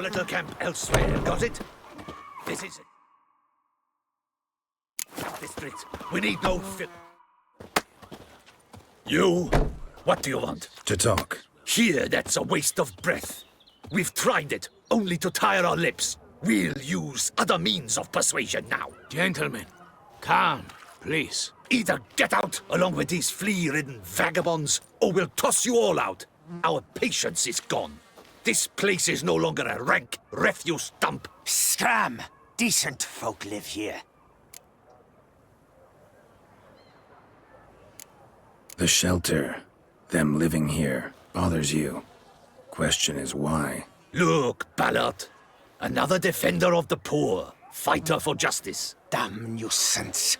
Little camp elsewhere, got it? This is district. We need no You? What do you want? To talk. Here, that's a waste of breath. We've tried it, only to tire our lips. We'll use other means of persuasion now. Gentlemen, calm, please. Either get out, along with these flea-ridden vagabonds, or we'll toss you all out. Our patience is gone. This place is no longer a rank refuse dump. Scram! Decent folk live here. The shelter, them living here, bothers you. Question is why? Look, Ballard. Another defender of the poor. Fighter for justice. Damn nuisance.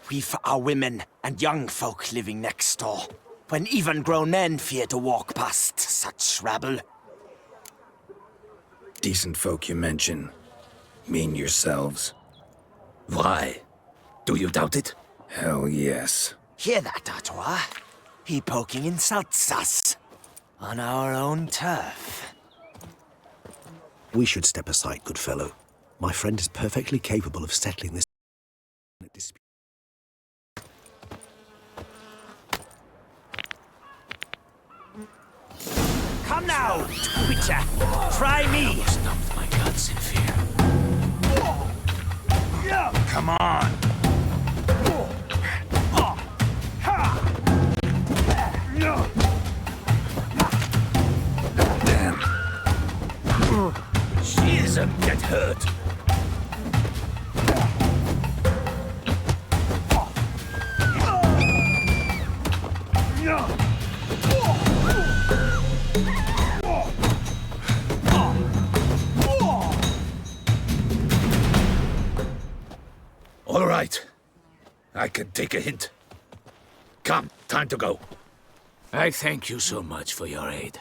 We've our women and young folk living next door, when even grown men fear to walk past such rabble. Decent folk you mention. Mean yourselves? Why? Do you doubt it? Hell yes. Hear that, Artois? He poking insults us. On our own turf. We should step aside, good fellow. My friend is perfectly capable of settling this dispute. Come now, Twitcher. Try me. Stumped my guts in fear. Come on! Damn. She isn't get hurt. All right. I can take a hint. Come, time to go. I thank you so much for your aid.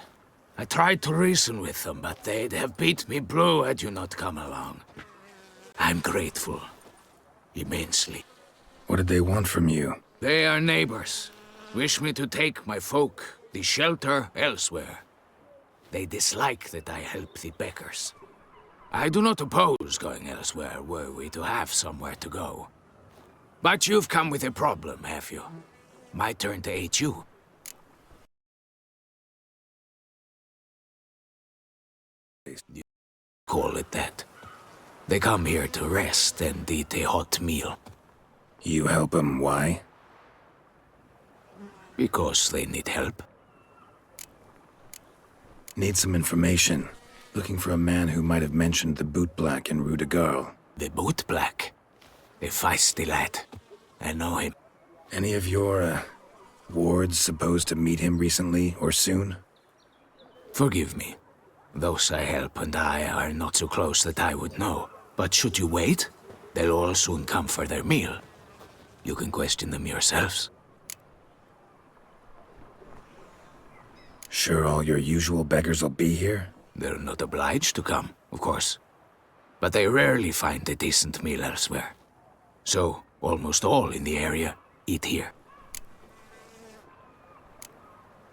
I tried to reason with them, but they'd have beat me blue had you not come along. I'm grateful. Immensely. What did they want from you? They are neighbors. Wish me to take my folk, the shelter, elsewhere. They dislike that I help the beggars. I do not oppose going elsewhere, were we to have somewhere to go. But you've come with a problem, have you? My turn to aid you. Call it that. They come here to rest and eat a hot meal. You help them, why? Because they need help. Need some information. Looking for a man who might have mentioned the bootblack in Rue de Garl. The bootblack. A feisty lad. I know him. Any of your, wards supposed to meet him recently or soon? Forgive me. Those I help and I are not so close that I would know. But should you wait, they'll all soon come for their meal. You can question them yourselves. Sure all your usual beggars will be here? They're not obliged to come, of course. But they rarely find a decent meal elsewhere. So, almost all in the area eat here.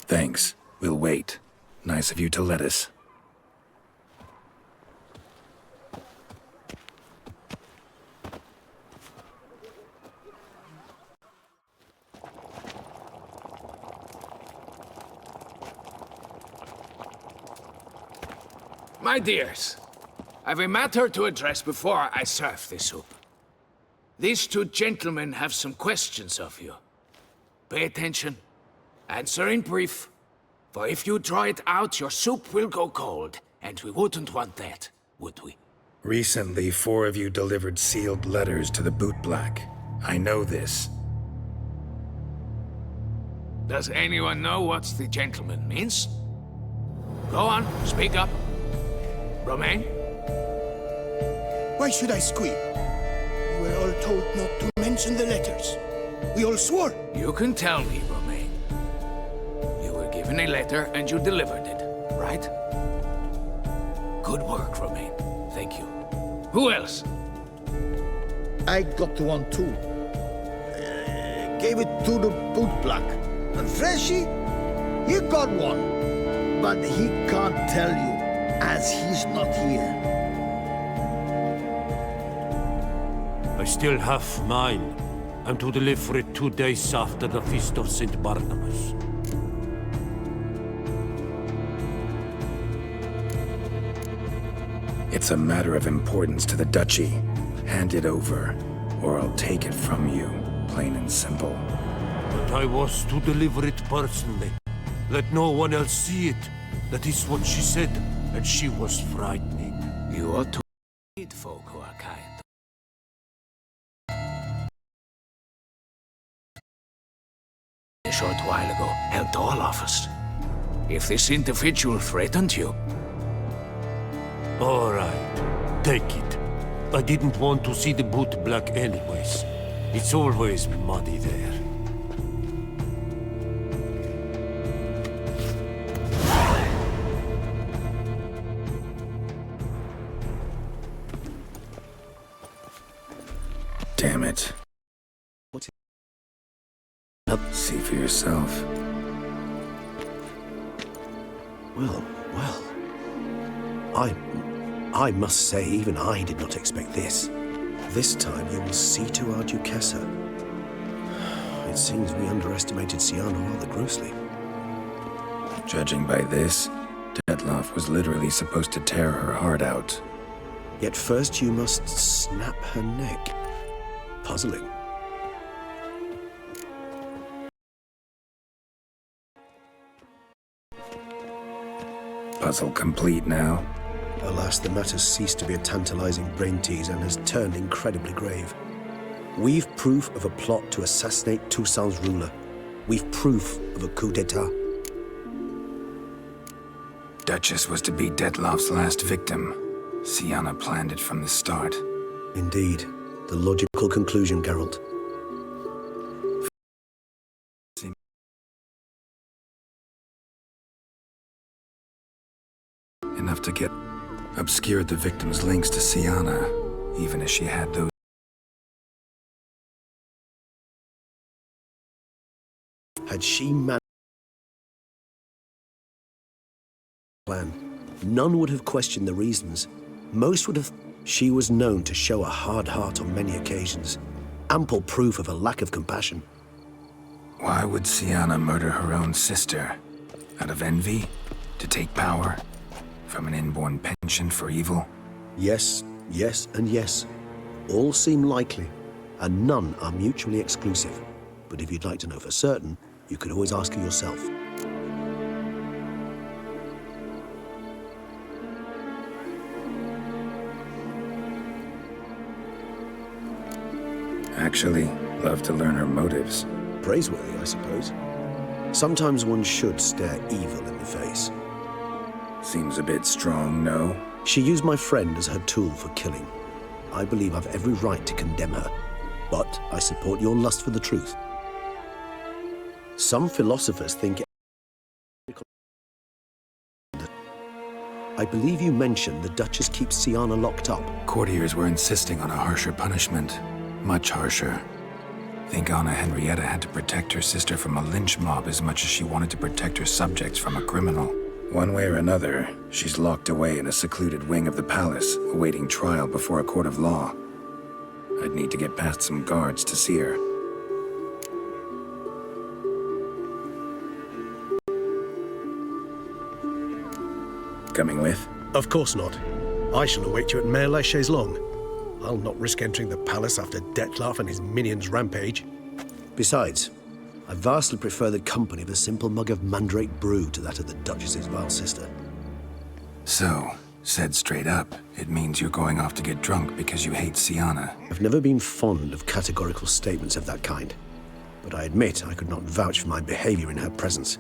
Thanks. We'll wait. Nice of you to let us. My dears, I've a matter to address before I serve the soup. These two gentlemen have some questions of you. Pay attention. Answer in brief. For if you draw it out, your soup will go cold, and we wouldn't want that, would we? Recently, 4 of you delivered sealed letters to the bootblack. I know this. Does anyone know what the gentleman means? Go on, speak up. Romain? Why should I squeal? We were all told not to mention the letters. We all swore. You can tell me, Romain. You were given a letter and you delivered it, right? Good work, Romain. Thank you. Who else? I got one too. Gave it to the bootblack. And Freshy, he got one. But he can't tell you. as he's not here. I still have mine. I'm to deliver it 2 days after the Feast of St. Barnabas. It's a matter of importance to the Duchy. Hand it over, or I'll take it from you, plain and simple. But I was to deliver it personally. Let no one else see it. That is what she said, and she was frightening. You ought to meet folk who are kind. A short while ago helped all of us. If this individual threatened you, All right, take it. I didn't want to see the boot black anyways. It's always muddy there. Damn it. What? See for yourself. Well. I must say, even I did not expect this. This time you will see to our Duchessa. It seems we underestimated Syanna rather grossly. Judging by this, Detloff was literally supposed to tear her heart out. Yet first you must snap her neck. Puzzling. Puzzle complete now. Alas, the matter's ceased to be a tantalizing brain tease and has turned incredibly grave. We've proof of a plot to assassinate Toussaint's ruler. We've proof of a coup d'etat. Duchess was to be Detloff's last victim. Syanna planned it from the start. Indeed. The logical conclusion, Geralt. Enough to get obscured the victim's links to Syanna, even as she had those. Had she managed plan, none would have questioned the reasons. Most would have. She was known to show a hard heart on many occasions. Ample proof of a lack of compassion. Why would Syanna murder her own sister? Out of envy? To take power? From an inborn penchant for evil? Yes, yes, and yes. All seem likely, and none are mutually exclusive. But if you'd like to know for certain, you could always ask her yourself. Actually, love to learn her motives. Praiseworthy, I suppose. Sometimes one should stare evil in the face. Seems a bit strong, no? She used my friend as her tool for killing. I believe I've every right to condemn her, but I support your lust for the truth. Some philosophers think... I believe you mentioned the Duchess keeps Syanna locked up. Courtiers were insisting on a harsher punishment. Much harsher. Think Anna Henrietta had to protect her sister from a lynch mob as much as she wanted to protect her subjects from a criminal. One way or another, she's locked away in a secluded wing of the palace, awaiting trial before a court of law. I'd need to get past some guards to see her. Coming with? Of course not. I shall await you at Mare la Chaise-Longue. I'll not risk entering the palace after Detloff and his minions rampage. Besides, I vastly prefer the company of a simple mug of mandrake brew to that of the Duchess's vile sister. So, said straight up, it means you're going off to get drunk because you hate Syanna. I've never been fond of categorical statements of that kind, but I admit I could not vouch for my behavior in her presence.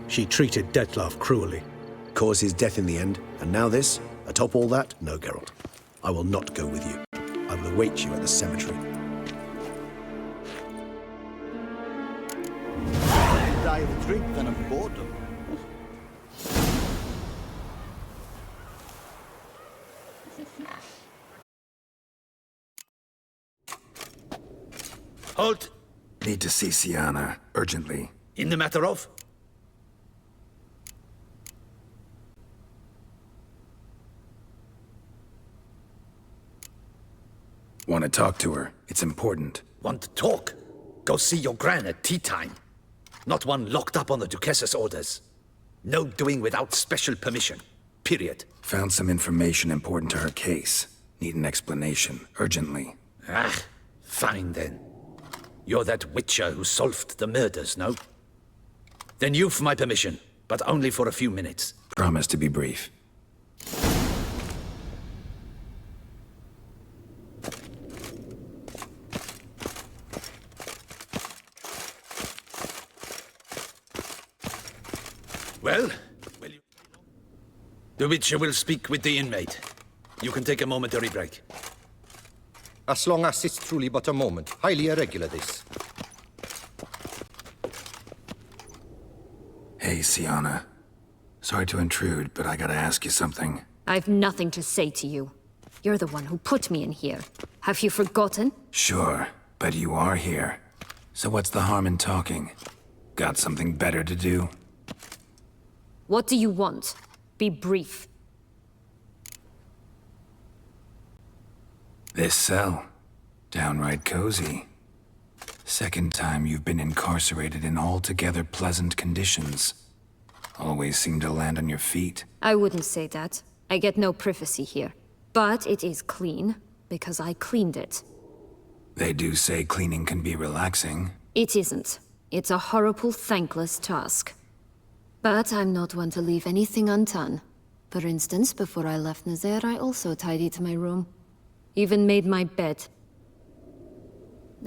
She treated Detloff cruelly, caused his death in the end, and now this? Atop all that? No, Geralt. I will not go with you. I will await you at the cemetery. Die of drink than of boredom. Halt! Need to see Syanna, urgently. In the matter of? Want to talk to her. It's important. Want to talk? Go see your gran at tea time. Not one locked up on the Duchess's orders. No doing without special permission. Period. Found some information important to her case. Need an explanation, urgently. Ah, fine then. You're that witcher who solved the murders, no? Then you've my permission, but only for a few minutes. Promise to be brief. Well, the Witcher will speak with the inmate. You can take a momentary break. As long as it's truly but a moment. Highly irregular, this. Hey, Syanna. Sorry to intrude, but I gotta ask you something. I've nothing to say to you. You're the one who put me in here. Have you forgotten? Sure, but you are here. So what's the harm in talking? Got something better to do? What do you want? Be brief. This cell. Downright cozy. Second time you've been incarcerated in altogether pleasant conditions. Always seem to land on your feet. I wouldn't say that. I get no privacy here. But it is clean, because I cleaned it. They do say cleaning can be relaxing. It isn't. It's a horrible, thankless task. But I'm not one to leave anything undone. For instance, before I left Nazaire, I also tidied my room. Even made my bed.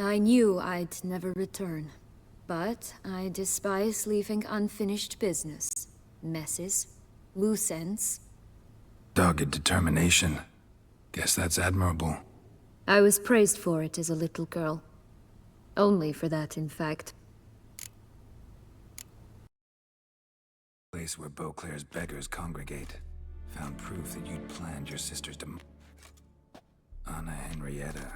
I knew I'd never return. But I despise leaving unfinished business. Messes. Loose ends. Dogged determination. Guess that's admirable. I was praised for it as a little girl. Only for that, in fact. Place where Beauclair's beggars congregate. Found proof that you'd planned your sister's Anna Henrietta.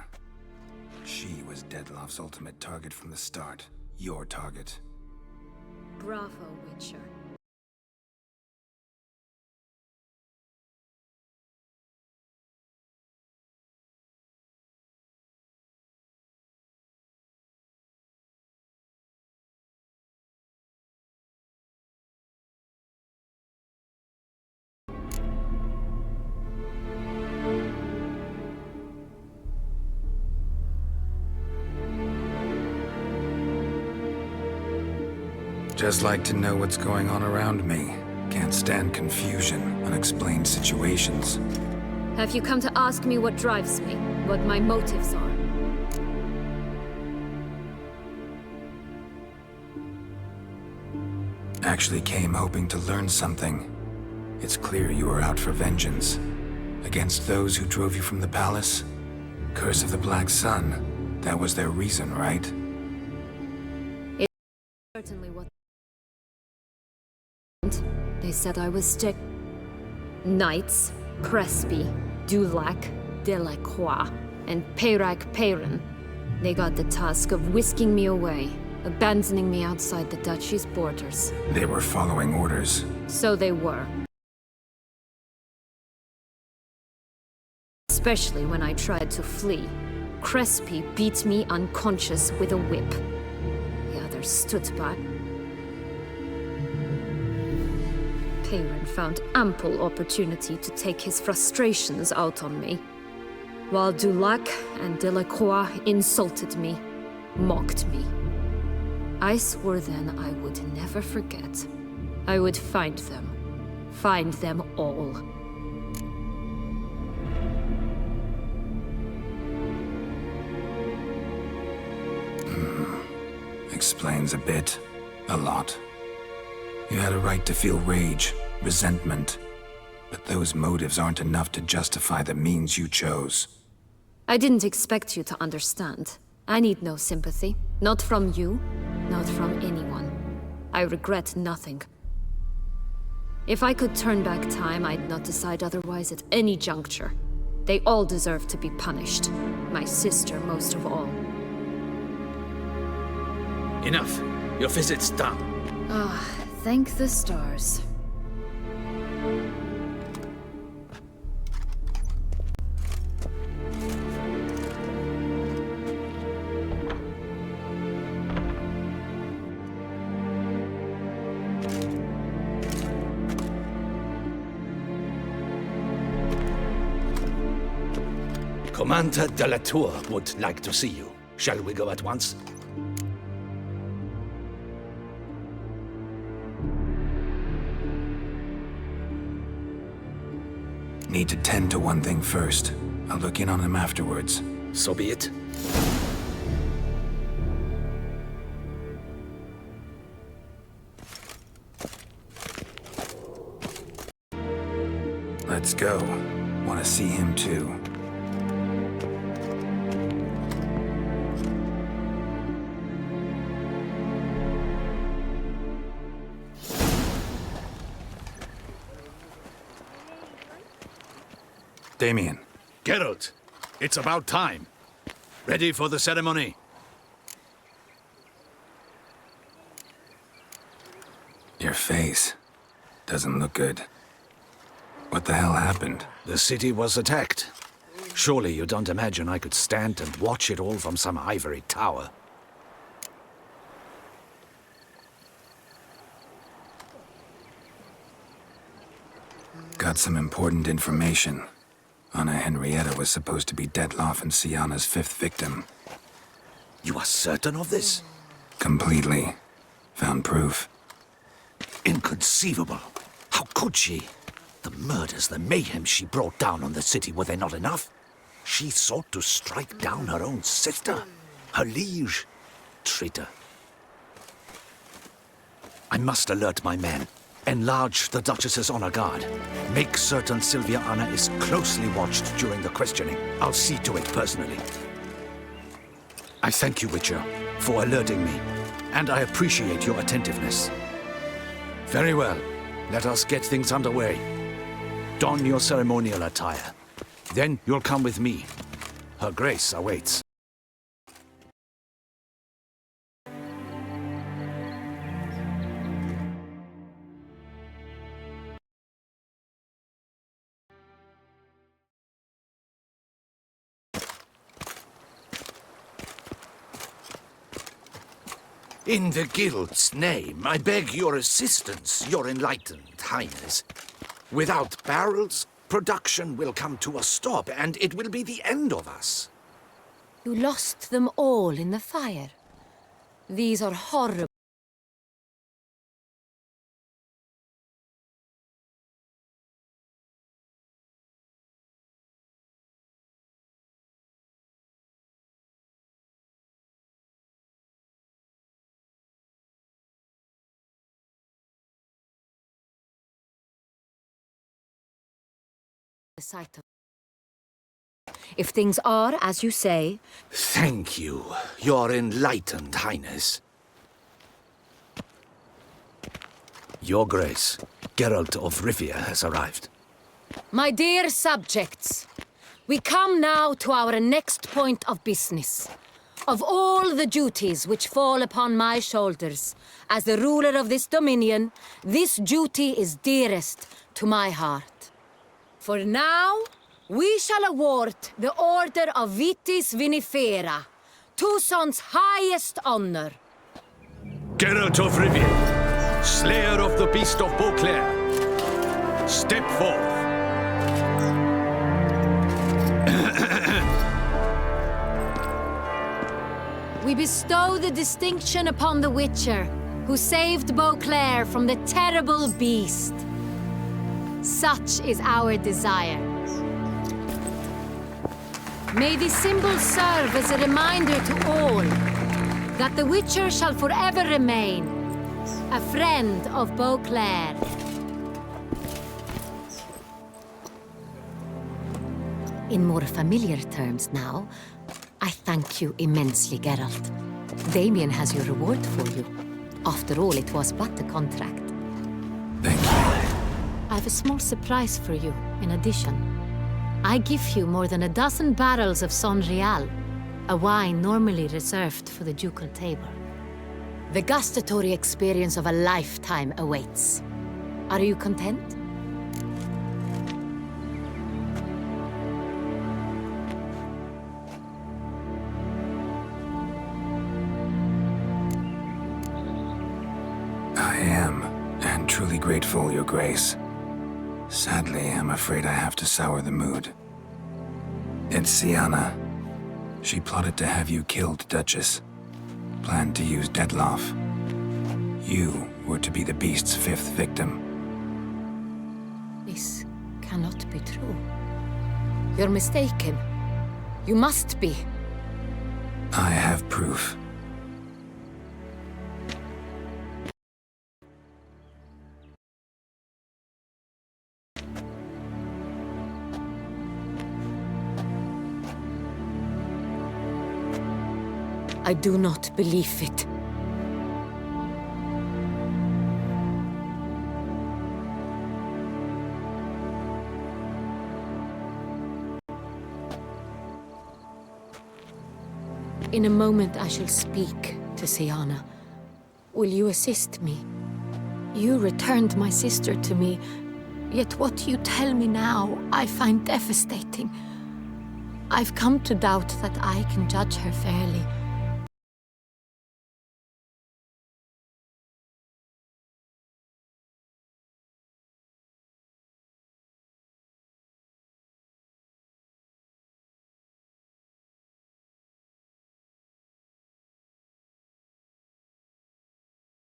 She was Dettlaff's ultimate target from the start. Your target. Bravo, Witcher. Just like to know what's going on around me. Can't stand confusion, unexplained situations. Have you come to ask me what drives me? What my motives are? Actually came hoping to learn something. It's clear you were out for vengeance. Against those who drove you from the palace? Curse of the Black Sun. That was their reason, right? It's certainly what... They said I was stick. Knights, Crespi, Dulac, Delacroix, and Peyrac Peyran. They got the task of whisking me away, abandoning me outside the duchy's borders. They were following orders. So they were. Especially when I tried to flee. Crespi beat me unconscious with a whip. The others stood by. Peyran found ample opportunity to take his frustrations out on me, while Dulac and Delacroix insulted me, mocked me. I swore then I would never forget. I would find them all. Explains a bit. A lot. You had a right to feel rage, resentment. But those motives aren't enough to justify the means you chose. I didn't expect you to understand. I need no sympathy. Not from you, not from anyone. I regret nothing. If I could turn back time, I'd not decide otherwise at any juncture. They all deserve to be punished. My sister most of all. Enough. Your visit's done. Ah, thank the stars. Commander de la Tour would like to see you. Shall we go at once? Need to tend to one thing first. I'll look in on him afterwards. So be it. Let's go. Want to see him too. Damien. Geralt, it's about time. Ready for the ceremony? Your face doesn't look good. What the hell happened? The city was attacked. Surely you don't imagine I could stand and watch it all from some ivory tower. Got some important information. Anna Henrietta was supposed to be Detloff and Syanna's 5th victim. You are certain of this? Completely. Found proof. Inconceivable. How could she? The murders, the mayhem she brought down on the city, were they not enough? She sought to strike down her own sister, her liege. Traitor. I must alert my men. Enlarge the Duchess's honor guard. Make certain Sylvia Anna is closely watched during the questioning. I'll see to it personally. I thank you, Witcher, for alerting me, and I appreciate your attentiveness. Very well. Let us get things underway. Don your ceremonial attire. Then you'll come with me. Her Grace awaits. In the Guild's name, I beg your assistance, your enlightened highness. Without barrels, production will come to a stop, and it will be the end of us. You lost them all in the fire. These are horrible. Sight of. If things are as you say... Thank you, your enlightened highness. Your Grace, Geralt of Rivia has arrived. My dear subjects, we come now to our next point of business. Of all the duties which fall upon my shoulders, as the ruler of this dominion, this duty is dearest to my heart. For now, we shall award the Order of Vitis Vinifera, Toussaint's highest honor. Geralt of Rivia, slayer of the beast of Beauclair, step forth. We bestow the distinction upon the Witcher, who saved Beauclair from the terrible beast. Such is our desire. May this symbol serve as a reminder to all that the Witcher shall forever remain a friend of Beauclair. In more familiar terms now, I thank you immensely, Geralt. Damien has your reward for you. After all, it was but a contract. Thank you. I have a small surprise for you, in addition. I give you more than a dozen barrels of Son Real, a wine normally reserved for the ducal table. The gustatory experience of a lifetime awaits. Are you content? I am, and truly grateful, Your Grace. Sadly, I'm afraid I have to sour the mood. It's Syanna. She plotted to have you killed, Duchess. Planned to use Detloff. You were to be the beast's 5th victim. This cannot be true. You're mistaken. You must be. I have proof. I do not believe it. In a moment I shall speak to Syanna. Will you assist me? You returned my sister to me, yet what you tell me now I find devastating. I've come to doubt that I can judge her fairly.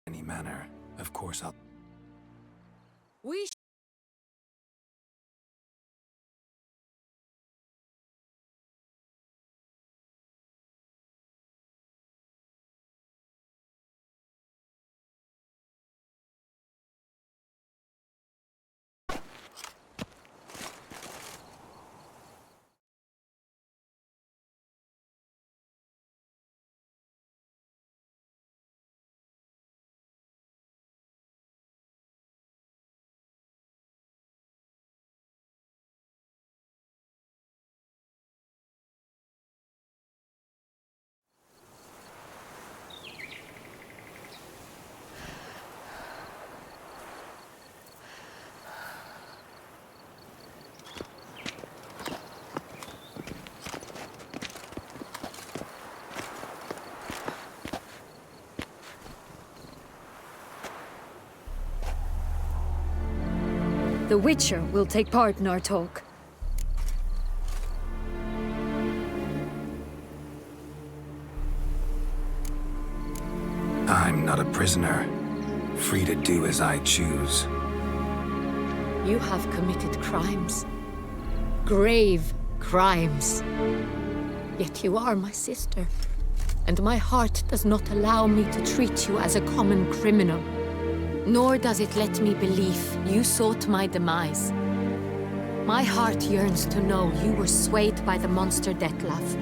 Any manner, of course I'll... We The Witcher will take part in our talk. I'm not a prisoner, free to do as I choose. You have committed crimes. Grave crimes. Yet you are my sister. And my heart does not allow me to treat you as a common criminal. Nor does it let me believe you sought my demise. My heart yearns to know you were swayed by the monster Detloff.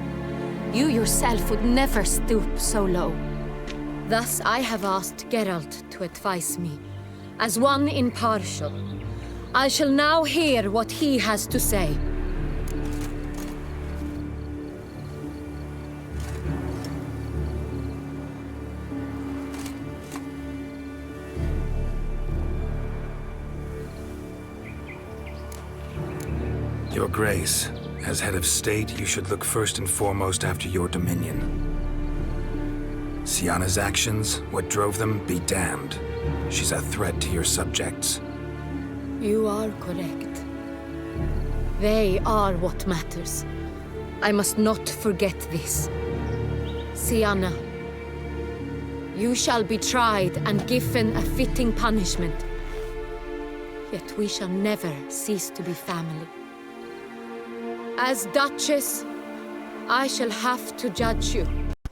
You yourself would never stoop so low. Thus I have asked Geralt to advise me, as one impartial. I shall now hear what he has to say. Your Grace, as head of state, you should look first and foremost after your dominion. Syanna's actions, what drove them, be damned. She's a threat to your subjects. You are correct. They are what matters. I must not forget this. Syanna, you shall be tried and given a fitting punishment. Yet we shall never cease to be family. As Duchess, I shall have to judge you.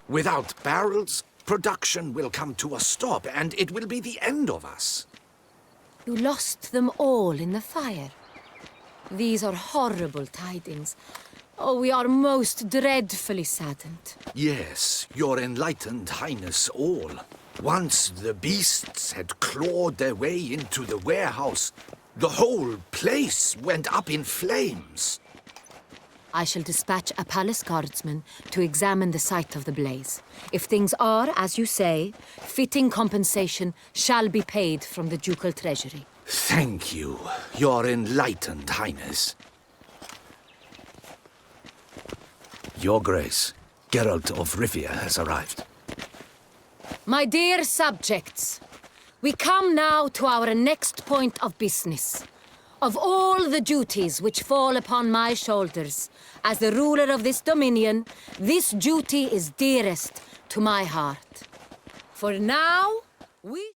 Without barrels, production will come to a stop, and it will be the end of us. You lost them all in the fire. These are horrible tidings. Oh, we are most dreadfully saddened. Yes, your enlightened highness all. Once the beasts had clawed their way into the warehouse, the whole place went up in flames. I shall dispatch a palace guardsman to examine the site of the blaze. If things are, as you say, fitting compensation shall be paid from the ducal treasury. Thank you, your enlightened highness. Your Grace, Geralt of Rivia has arrived. My dear subjects, we come now to our next point of business. Of all the duties which fall upon my shoulders, as the ruler of this dominion, this duty is dearest to my heart. For now, we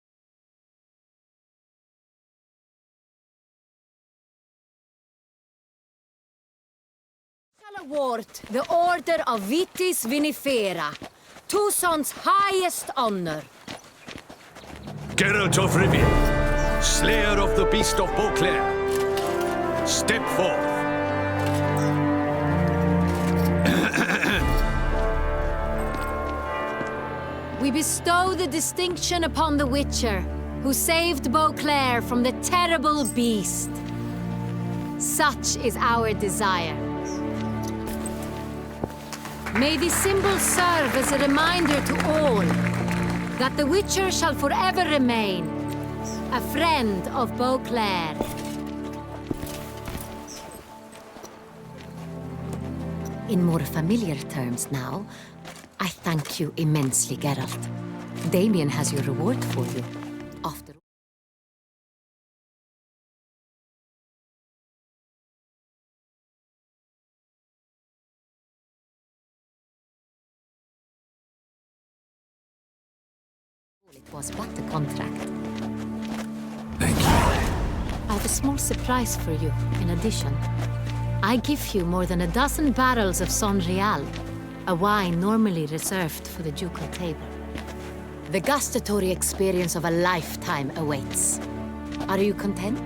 shall award the Order of Vitis Vinifera, Toussaint's highest honor. Geralt of Rivia, slayer of the beast of Beauclair, step forth. We bestow the distinction upon the Witcher, who saved Beauclair from the terrible beast. Such is our desire. May this symbol serve as a reminder to all that the Witcher shall forever remain a friend of Beauclair. In more familiar terms now, I thank you immensely, Geralt. Damien has your reward for you. After it was but a contract. Thank you. I have a small surprise for you, in addition. I give you more than a dozen barrels of Sonreal, a wine normally reserved for the ducal table. The gustatory experience of a lifetime awaits. Are you content?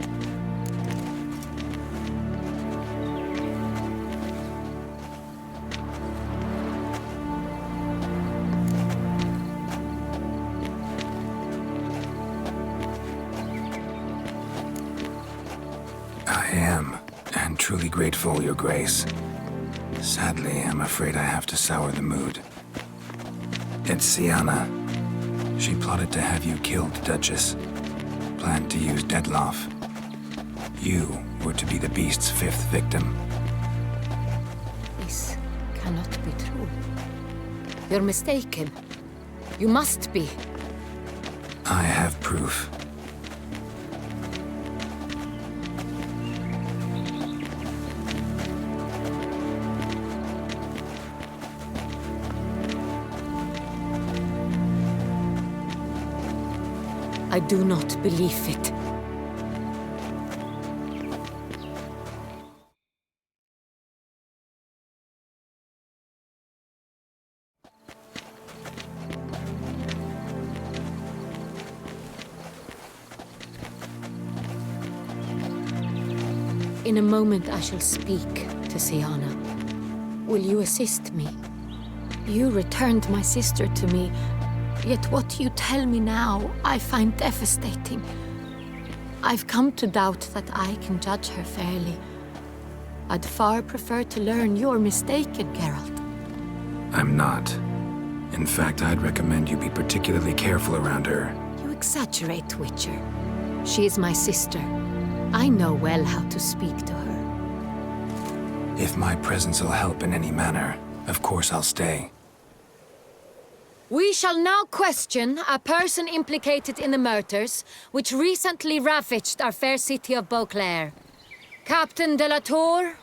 I am, and truly grateful, Your Grace. Sadly, I'm afraid I have to sour the mood. It's Syanna. She plotted to have you killed, Duchess. Planned to use Detloff. You were to be the beast's 5th victim. This cannot be true. You're mistaken. You must be. I have proof. I do not believe it. In a moment I shall speak to Syanna. Will you assist me? You returned my sister to me. Yet what you tell me now, I find devastating. I've come to doubt that I can judge her fairly. I'd far prefer to learn you're mistaken, Geralt. I'm not. In fact, I'd recommend you be particularly careful around her. You exaggerate, Witcher. She is my sister. I know well how to speak to her. If my presence will help in any manner, of course I'll stay. We shall now question a person implicated in the murders which recently ravaged our fair city of Beauclair. Captain de la Tour,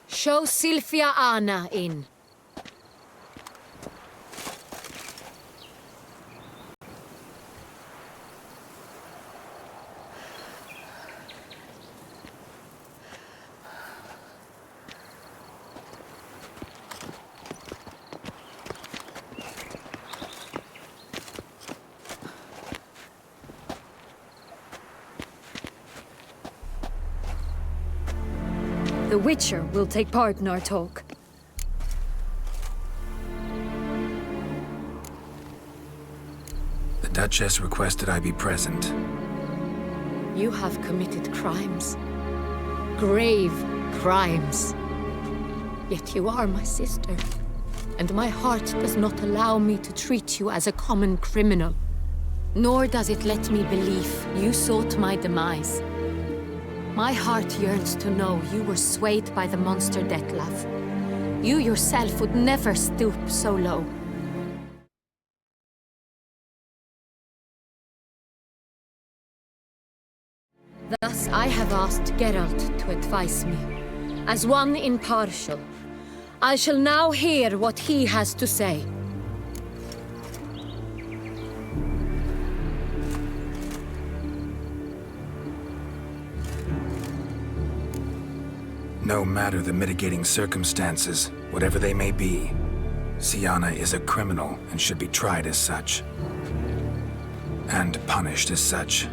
show Sylvia Anna in. The Witcher will take part in our talk. The Duchess requested I be present. You have committed crimes. Grave crimes. Yet you are my sister. And my heart does not allow me to treat you as a common criminal. Nor does it let me believe you sought my demise. My heart yearns to know you were swayed by the monster Detloff. You yourself would never stoop so low. Thus I have asked Geralt to advise me. As one impartial, I shall now hear what he has to say. No matter the mitigating circumstances, whatever they may be, Syanna is a criminal and should be tried as such. And punished as such.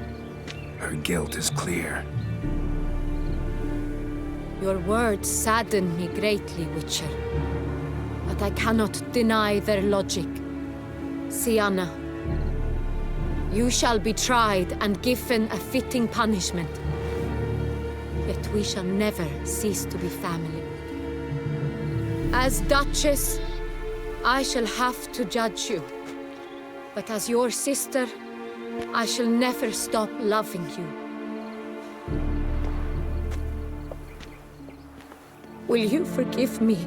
Her guilt is clear. Your words sadden me greatly, Witcher. But I cannot deny their logic. Syanna, you shall be tried and given a fitting punishment. Yet we shall never cease to be family. As Duchess, I shall have to judge you. But as your sister, I shall never stop loving you. Will you forgive me?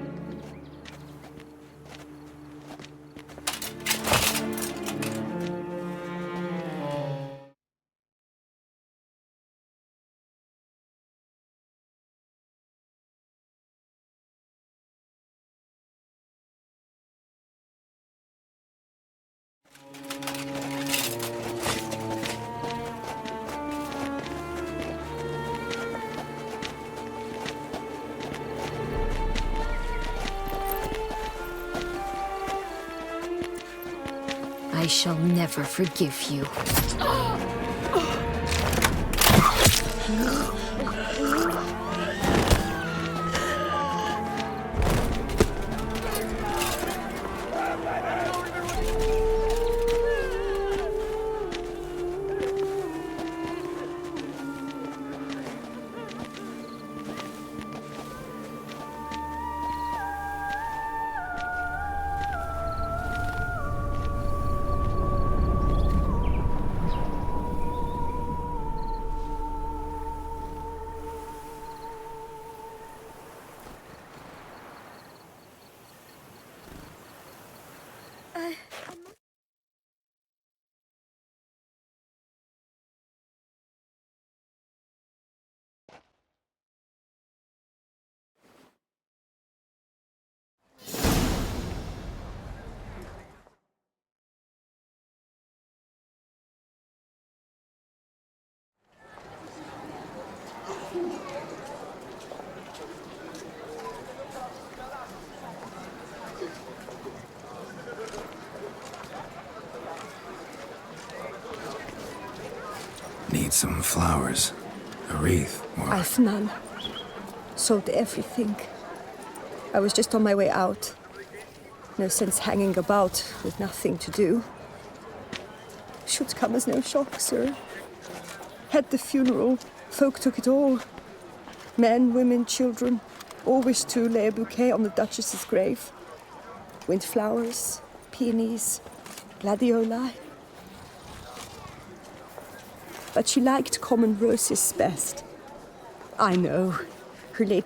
I shall never forgive you. Need some flowers, a wreath, or... I've none. Sold everything. I was just on my way out. No sense hanging about with nothing to do. Should come as no shock, sir. Had the funeral, folk took it all. Men, women, children, all wished to lay a bouquet on the Duchess's grave. Windflowers, peonies, gladioli. But she liked common roses best. I know. Her late...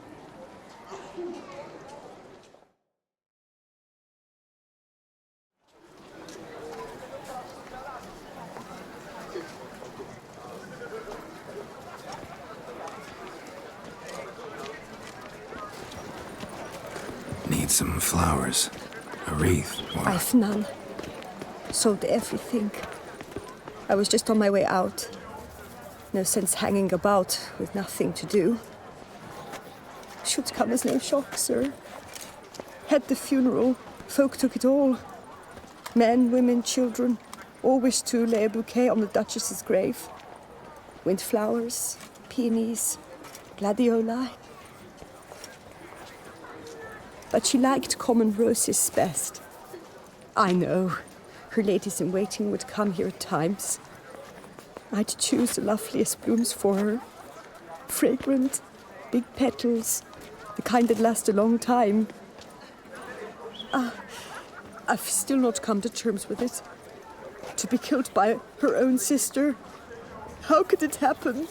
Need some flowers, a wreath, or... I've none. Sold everything. I was just on my way out. No sense hanging about with nothing to do. Should come as no shock, sir. Had the funeral, folk took it all. Men, women, children, all wished to lay a bouquet on the Duchess's grave. Windflowers, peonies, gladioli. But she liked common roses best. I know. Her ladies-in-waiting would come here at times. I'd choose the loveliest blooms for her. Fragrant, big petals, the kind that last a long time. I've still not come to terms with it. To be killed by her own sister. How could it happen?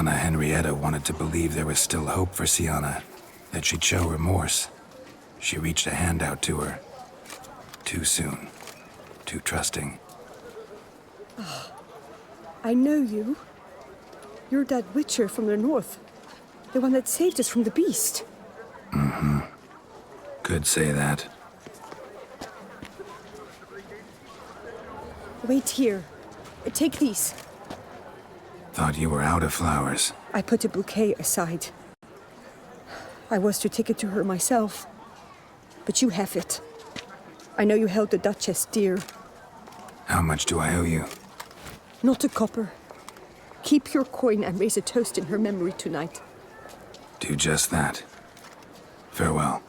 Anna Henrietta wanted to believe there was still hope for Syanna, that she'd show remorse. She reached a hand out to her. Too soon. Too trusting. I know you. You're that witcher from the north. The one that saved us from the beast. Mm-hmm. Could say that. Wait here. Take these. Thought you were out of flowers. I put a bouquet aside. I was to take it to her myself. But you have it. I know you held the Duchess dear. How much do I owe you? Not a copper. Keep your coin and raise a toast in her memory tonight. Do just that. Farewell.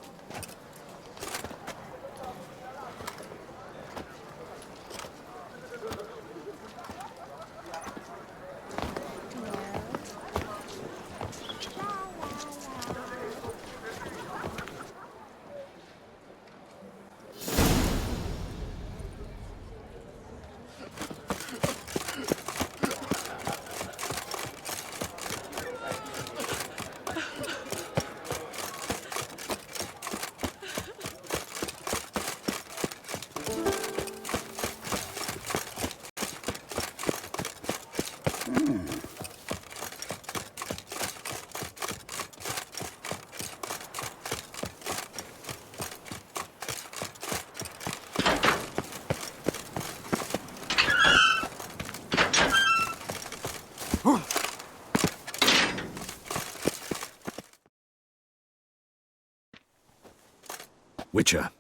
Witcher,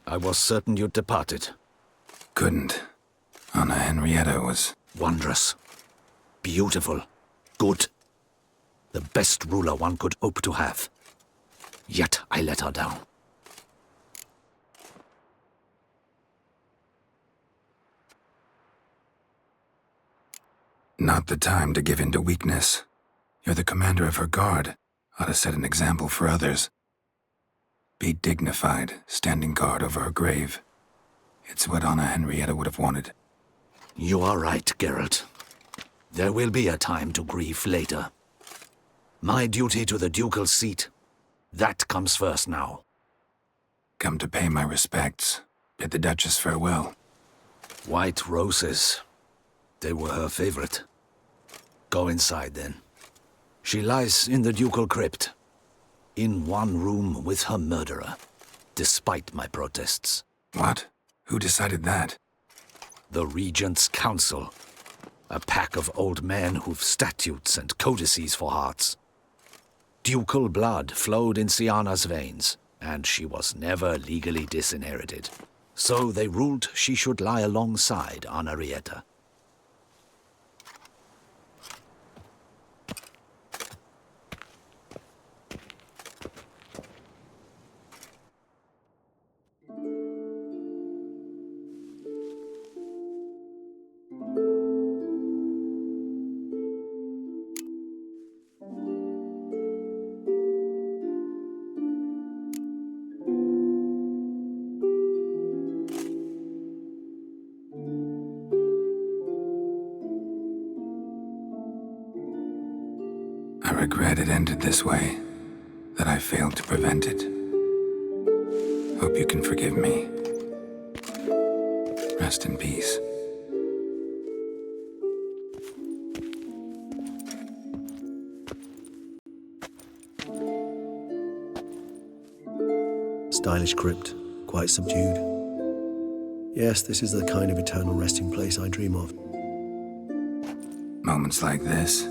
I was certain you'd departed. Couldn't. Anna Henrietta was... Wondrous. Beautiful. Good. The best ruler one could hope to have. Yet I let her down. Not the time to give in to weakness. You're the commander of her guard. Ought to set an example for others. Be dignified, standing guard over her grave. It's what Anna Henrietta would have wanted. You are right, Geralt. There will be a time to grieve later. My duty to the ducal seat, that comes first now. Come to pay my respects. Bid the Duchess farewell. White roses. They were her favorite. Go inside, then. She lies in the ducal crypt. In one room with her murderer, despite my protests. What? Who decided that? The Regent's Council. A pack of old men who've statutes and codices for hearts. Ducal blood flowed in Syanna's veins, and she was never legally disinherited. So they ruled she should lie alongside Anna Henrietta. I regret it ended this way, that I failed to prevent it. Hope you can forgive me. Rest in peace. Stylish crypt, quite subdued. Yes, this is the kind of eternal resting place I dream of. Moments like this,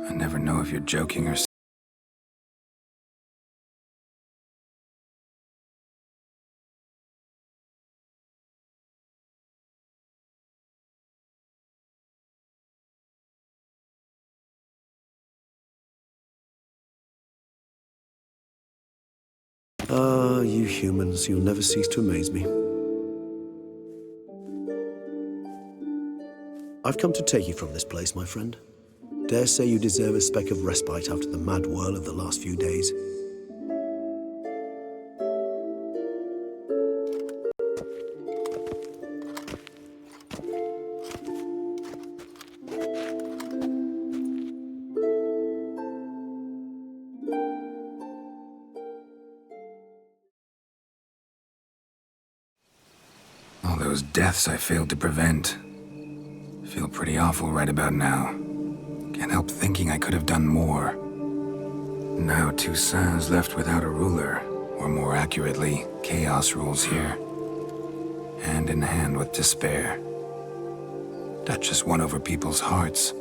I never know if you're joking or... Ah, you humans, you'll never cease to amaze me. I've come to take you from this place, my friend. Dare say you deserve a speck of respite after the mad whirl of the last few days. those deaths I failed to prevent. Feel pretty awful right about now. Can't help thinking I could have done more. Now Toussaint's left without a ruler, or more accurately, chaos rules here. Hand in hand with despair. Duchess won over people's hearts.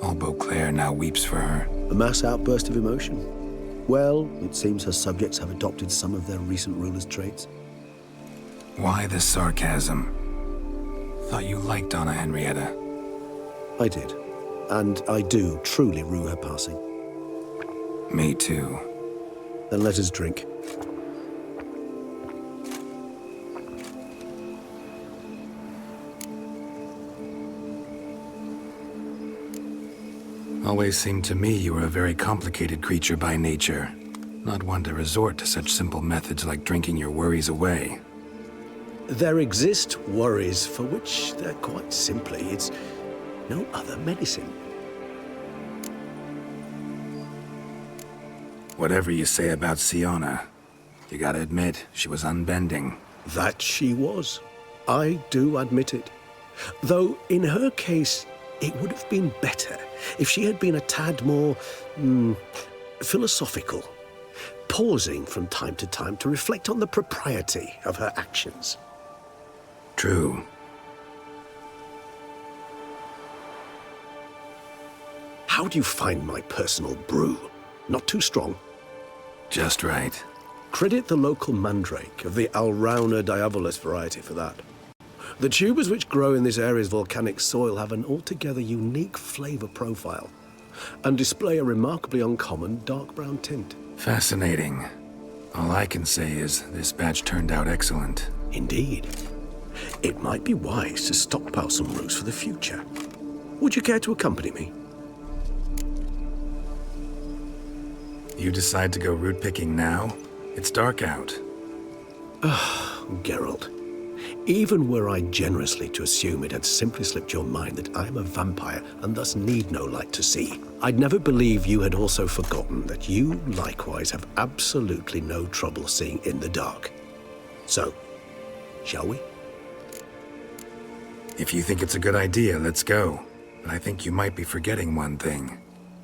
All Beauclair now weeps for her. A mass outburst of emotion. Well, it seems her subjects have adopted some of their recent ruler's traits. Why the sarcasm? Thought you liked Anna Henrietta. I did. And I do truly rue her passing. Me too. Then let us drink. Always seemed to me you were a very complicated creature by nature. Not one to resort to such simple methods like drinking your worries away. There exist worries for which they're quite simply, it's no other medicine. Whatever you say about Syanna, you gotta admit, she was unbending. That she was. I do admit it. Though, in her case, it would have been better if she had been a tad more, philosophical, pausing from time to time to reflect on the propriety of her actions. True. How do you find my personal brew? Not too strong? Just right. Credit the local mandrake of the Alrauna diabolus variety for that. The tubers which grow in this area's volcanic soil have an altogether unique flavor profile and display a remarkably uncommon dark brown tint. Fascinating. All I can say is this batch turned out excellent. Indeed. It might be wise to stockpile some roots for the future. Would you care to accompany me? You decide to go root picking now? It's dark out. Geralt. Even were I generously to assume it had simply slipped your mind that I am a vampire and thus need no light to see, I'd never believe you had also forgotten that you likewise have absolutely no trouble seeing in the dark. So, shall we? If you think it's a good idea, let's go. But I think you might be forgetting one thing.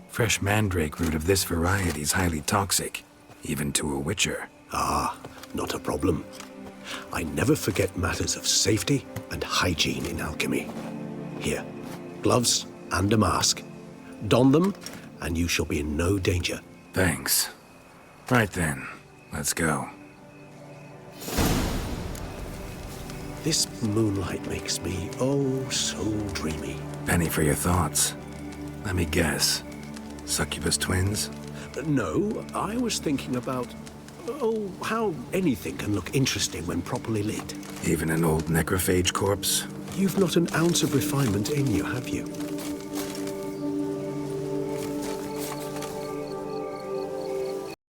Fresh mandrake root of this variety is highly toxic, even to a witcher. Ah, not a problem. I never forget matters of safety and hygiene in alchemy. Here, gloves and a mask. Don them, and you shall be in no danger. Thanks. Right then, let's go. This moonlight makes me, oh, so dreamy. Penny for your thoughts. Let me guess. Succubus twins? No, I was thinking about, how anything can look interesting when properly lit. Even an old necrophage corpse? You've not an ounce of refinement in you, have you?